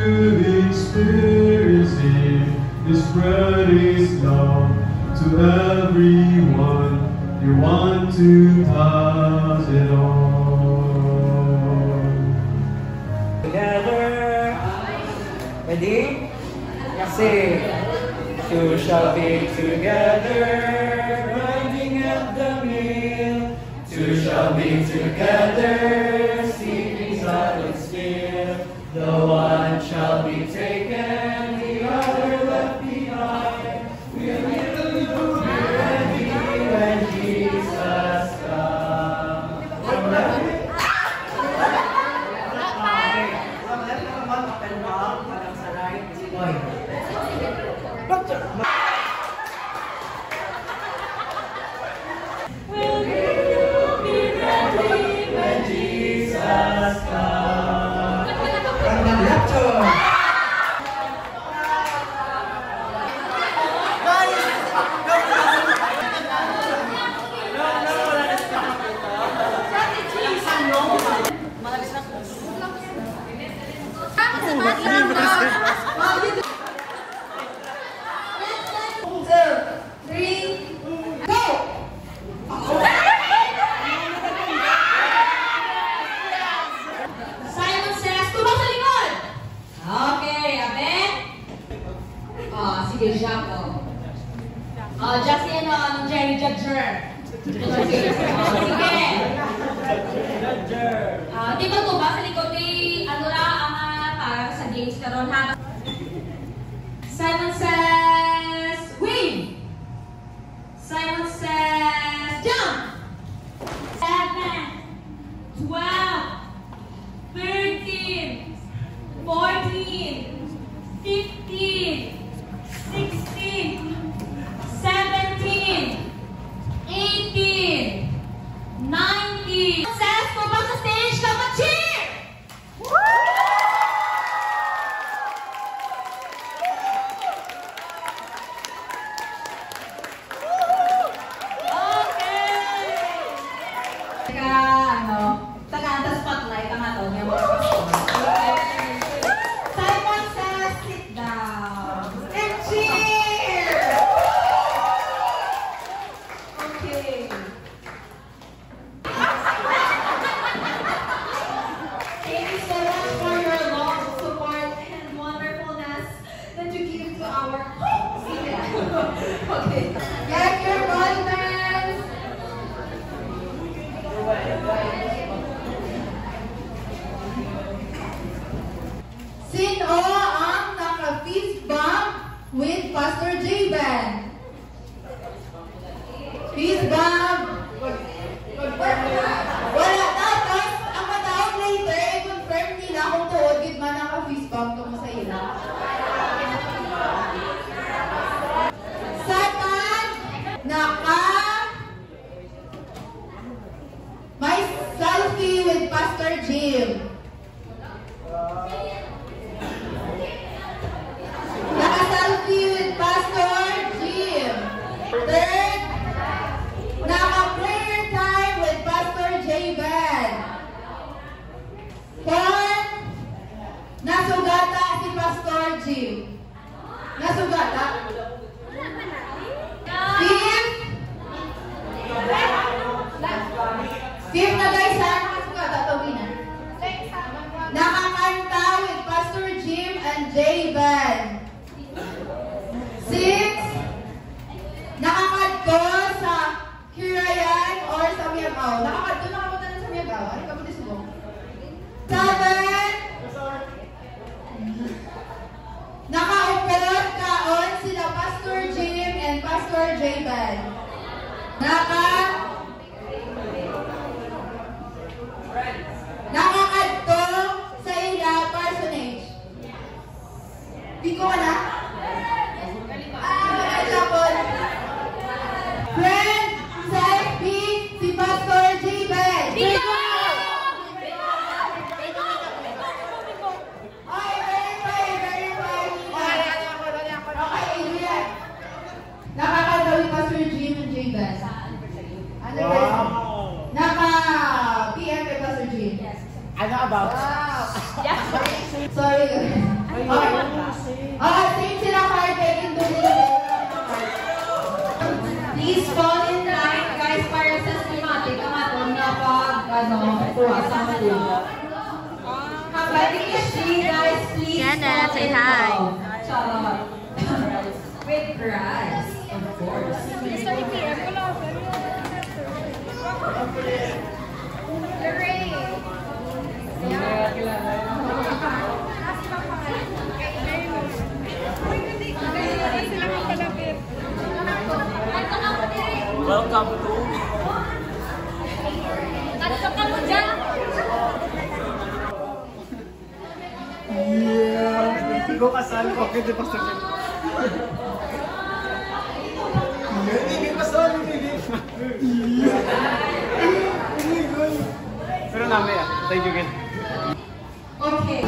to experience His praise love to everyone. You want to pass it on. Together. Ready? Sing. Two shall be together, riding at the mill. Two shall be together, sleeping silent still. The one shall be taken, the other left behind. We'll be ready when Jesus comes. Will you be ready when Jesus comes? Sige, Jaco. Jack si ano, Jerry Judger. Sige. Di ba ito ba sa likod ni ano lang ang para sa games karon ha? Simon says wave. Simon says jump. 7, 12, 13, 14, 15, 16, 17, 18, 19. Says, go back sa stage, come on, cheer! Okay! Taga spotlight ang ato niya mga pastor. Simon says, sit down. And cheer! Okay. Thank you so much for your love, support, and wonderfulness that you give to our okay. Get your bundles! Sino ang naka-fist bump with Pastor J-Ben? Fist bump. Wala. Tapos, ang matawag later, i-confirm nila kung tuod gid man naka-fist bump kung sa ila. Second, may selfie with Pastor Jim. Naka-selfie with Pastor Jim. Third, naka-prayer time with Pastor J-Ben. Fourth, nasugata si Pastor Jim. Nasugata? Fifth na guys ha, nakasugata ito winner. Nakakanta with Pastor Jim and J-Ben. 6, nakakadto sa Kirayan or sa Miagaw. Nakakadto na sa Miagaw. Ano ka po di subong? 7, nakaupos kaon sila Pastor Jim and Pastor J-Ben. Nakakadto sa ila personage. Di ko na? Japon. Friend, selfie si Pastor J-Ben. Ay, verify. Okay, Adrian. Nakakadaw ni Pastor Jim and J-Ben. Ano ba? Naka-PM kay Pastor Jim. Ano about? Wow. Sorry. Tingin sila kahit kayo Please fall in line, guys, para sa schematic ang atong kuha sa mga. Kapatid guys, please Janet, fall say in hi. love. Charot. With grass, of course. Welcome to... Hindi ko kasal. Okay, di pa sa akin. Hindi ko kasal. Pero namin thank you again. Okay.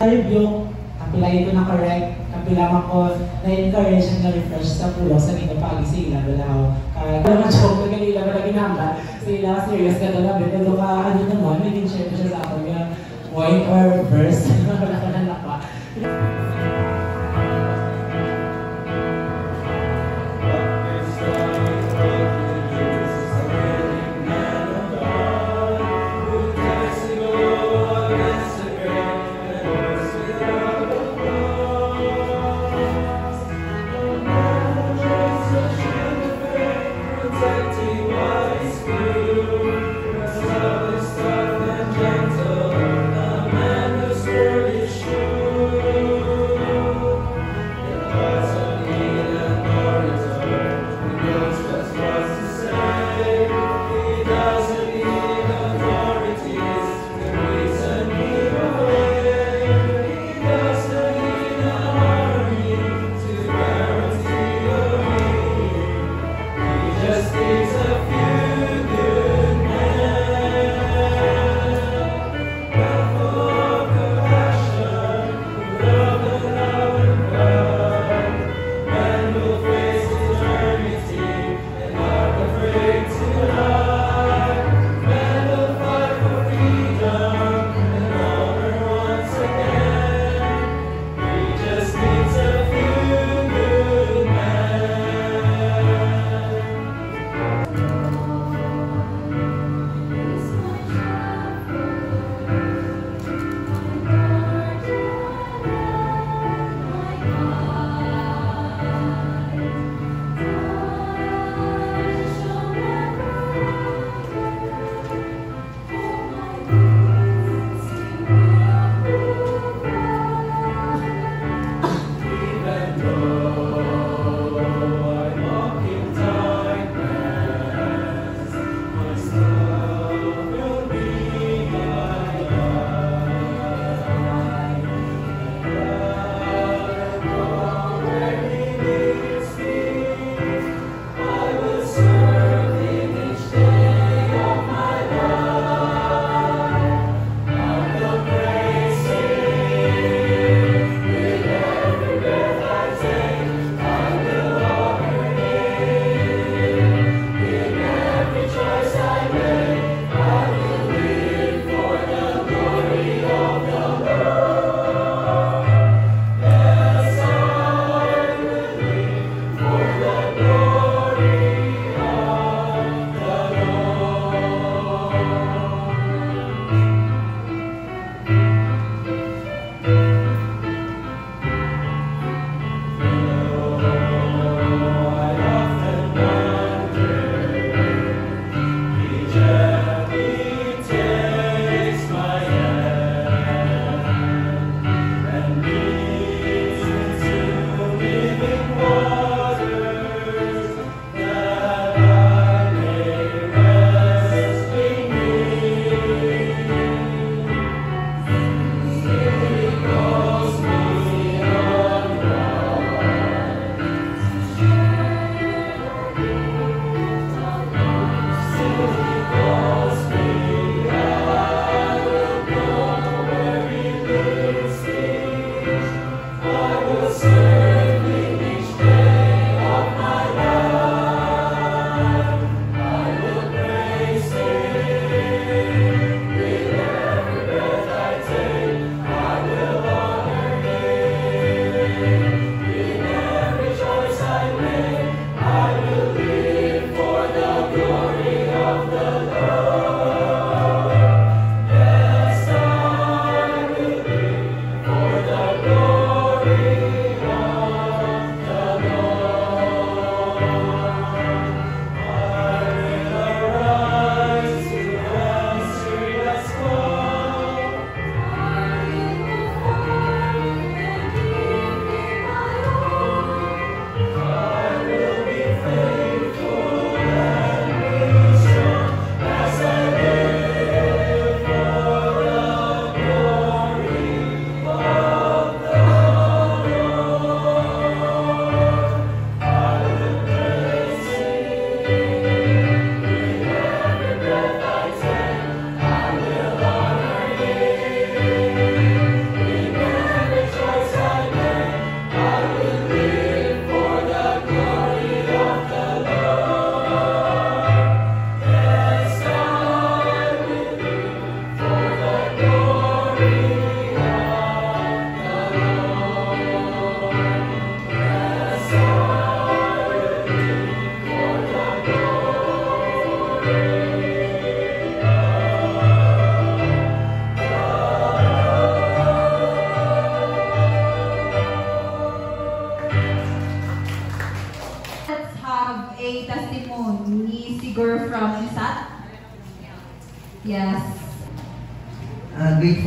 Review, kapilay ko na correct, kapilang ako na-encourage na refresh sa pulo sa mga pagi sa ilang balaw. Kaya naman joke na kanila na ginamba sa ilang serious ka na namin. Pero ano naman, may din-share ko siya sa akin yung point or verse. Wala ko na napa. Gentle, a man whose word is true.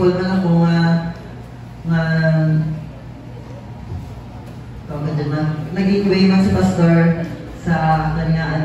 thankful man ako nga naging way man si Pastor sa kanya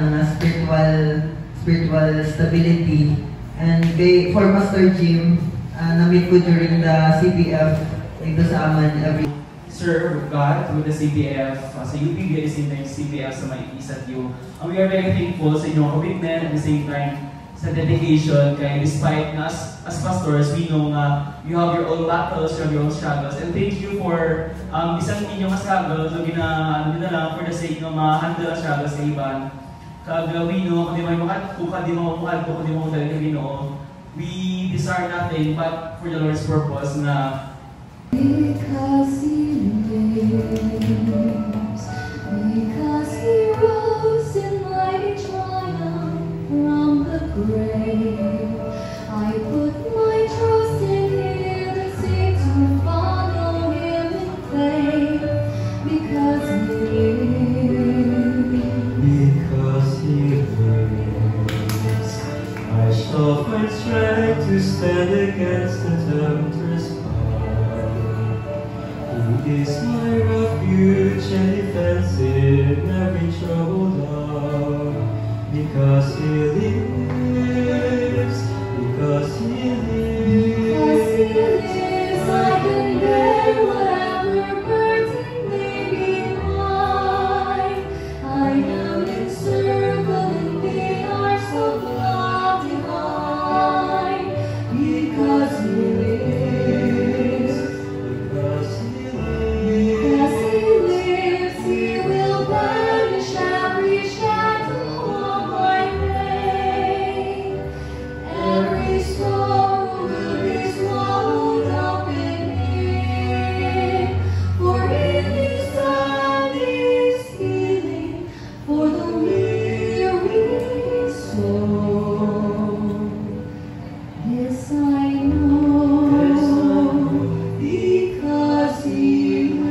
spiritual stability. And for Pastor Jim, na-meet ko during the CPF dito sa aman every serve God through the CPF, sa UPB at the same time CPF sa may ISATU. We are very thankful sa inyong commitment at the same time sa dedication kaya despite na as pastors, we know nga you have your own battles, you have your own struggles, and thank you for isang inyong struggles so na lang for the sake ng ma-handle ang struggles sa iban. Kagawin no, kung di mo makad ko, kung di mo talaga Ginoo, we desire nothing but for the Lord's purpose na because He lives, because He rose in mighty triumph from the grave, I put my trust in Him and seek to follow Him in faith, because He lives. Because He lives, I shall find strength to stand against the tempter's power. He is my refuge and defense in every troubled hour. Because He lives, because He lives, Because He lives, I can bear whatever burden may be mine. I am encircled in the arms of love divine. Because He lives, because He because lives. He lives, He will banish every shadow of my pain. Every sorrow will be swallowed up in Him. For in His hand is healing for the weary soul. Yes, I know, because He lives.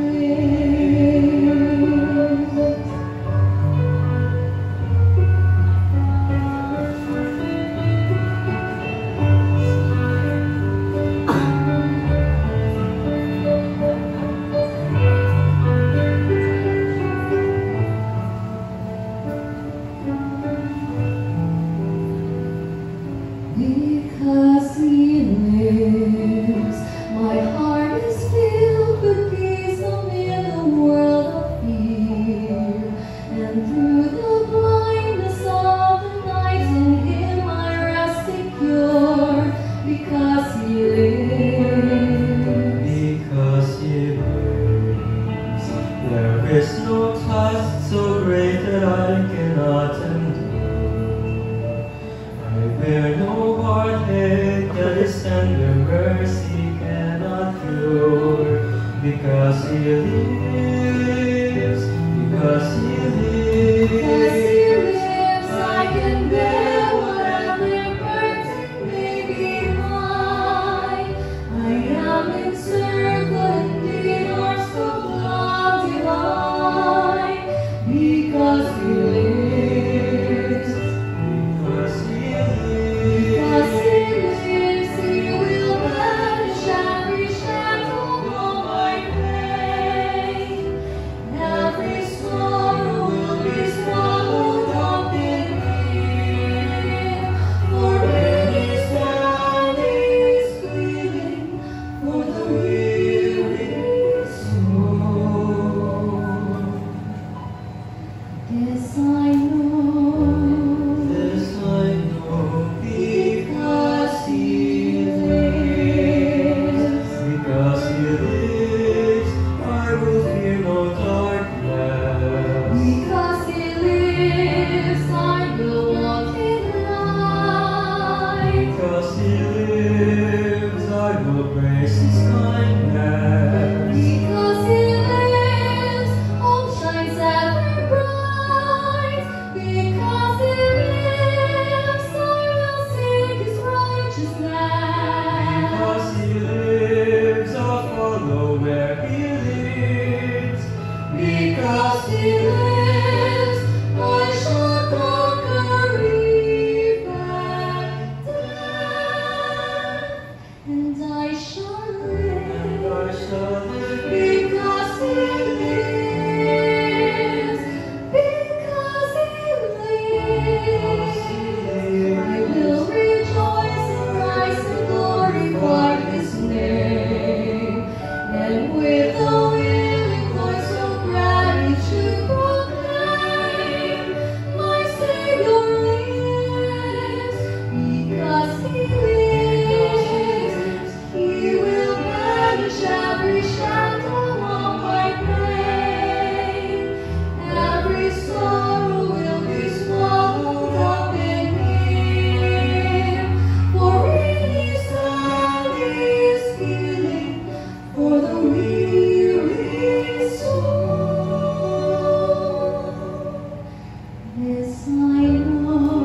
Because He lives, my heart is filled with peace amid a world of fear. And through the blindness of the night, in Him I rest secure. Because He lives. Because He lives, there is no task so great that I cannot endure. I bear no heartache that His tender mercy cannot cure. Because He lives, because He Because He lives. lives, I can bear whatever burden may be mine. I am encircled in the arms of love divine. Because He lives, Because He because He lives. lives, He will banish every shadow of my pain. Every sorrow will be swallowed up in Him. special. Because He lives, because He lives, I will rejoice and rise and glorify His name, and with a willing voice of gratitude proclaim, my Savior lives, because He lives, He will banish every shadow of my pain, every sorrow will be swallowed up in Him, for in His hand is healing for the weary soul. This I know,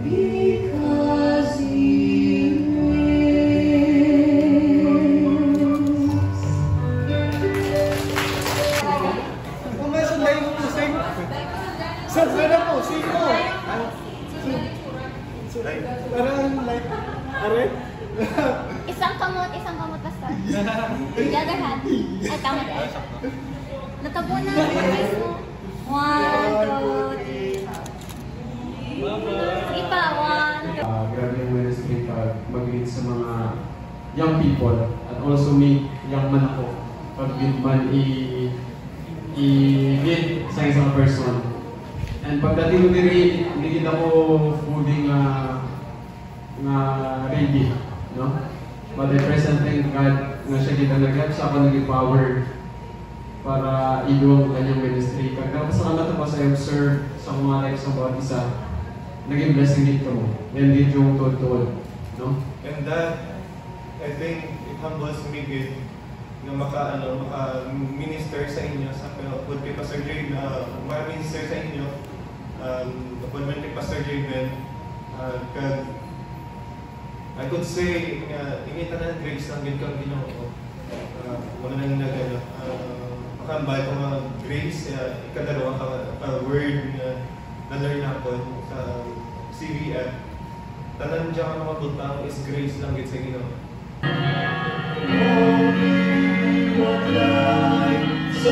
because He lives. Kung may sunday mo po, sing. Sunday na po, sing mo. Parang like, are? Isang kamot pastor. The other hand. Ay, tama din. Natabo na. Guys mo. 1, 2, 3. Sige pa, 1, 2. Grabe yung ministry pag mag-lead sa mga young people at also me, young man ako. Pag-lead man i-lead sa isang person. And pagdating ko diri, hindi ako fully nga ready, no? But I present thank God nga siya kita nag-help sa ako naging power para i-do ang kanyang ministry. Pagkapasalamat ako sa observe sa mga life sa bawat isa, naging blessing dito mo. Yan din yung totoo, no? And that, I think, it humbles me good na maka-minister sa inyo sa pag kay Pastor Jay na maka-minister sa inyo kapag kay Pastor Jay I could say ingita na grace lang din kang Ginoo. Wala nang makambay ko mga grace ikadalawa ka word na learn ako sa CVF. Tanan diyan ang mabutang is grace lang gid sa Ginoo. What light so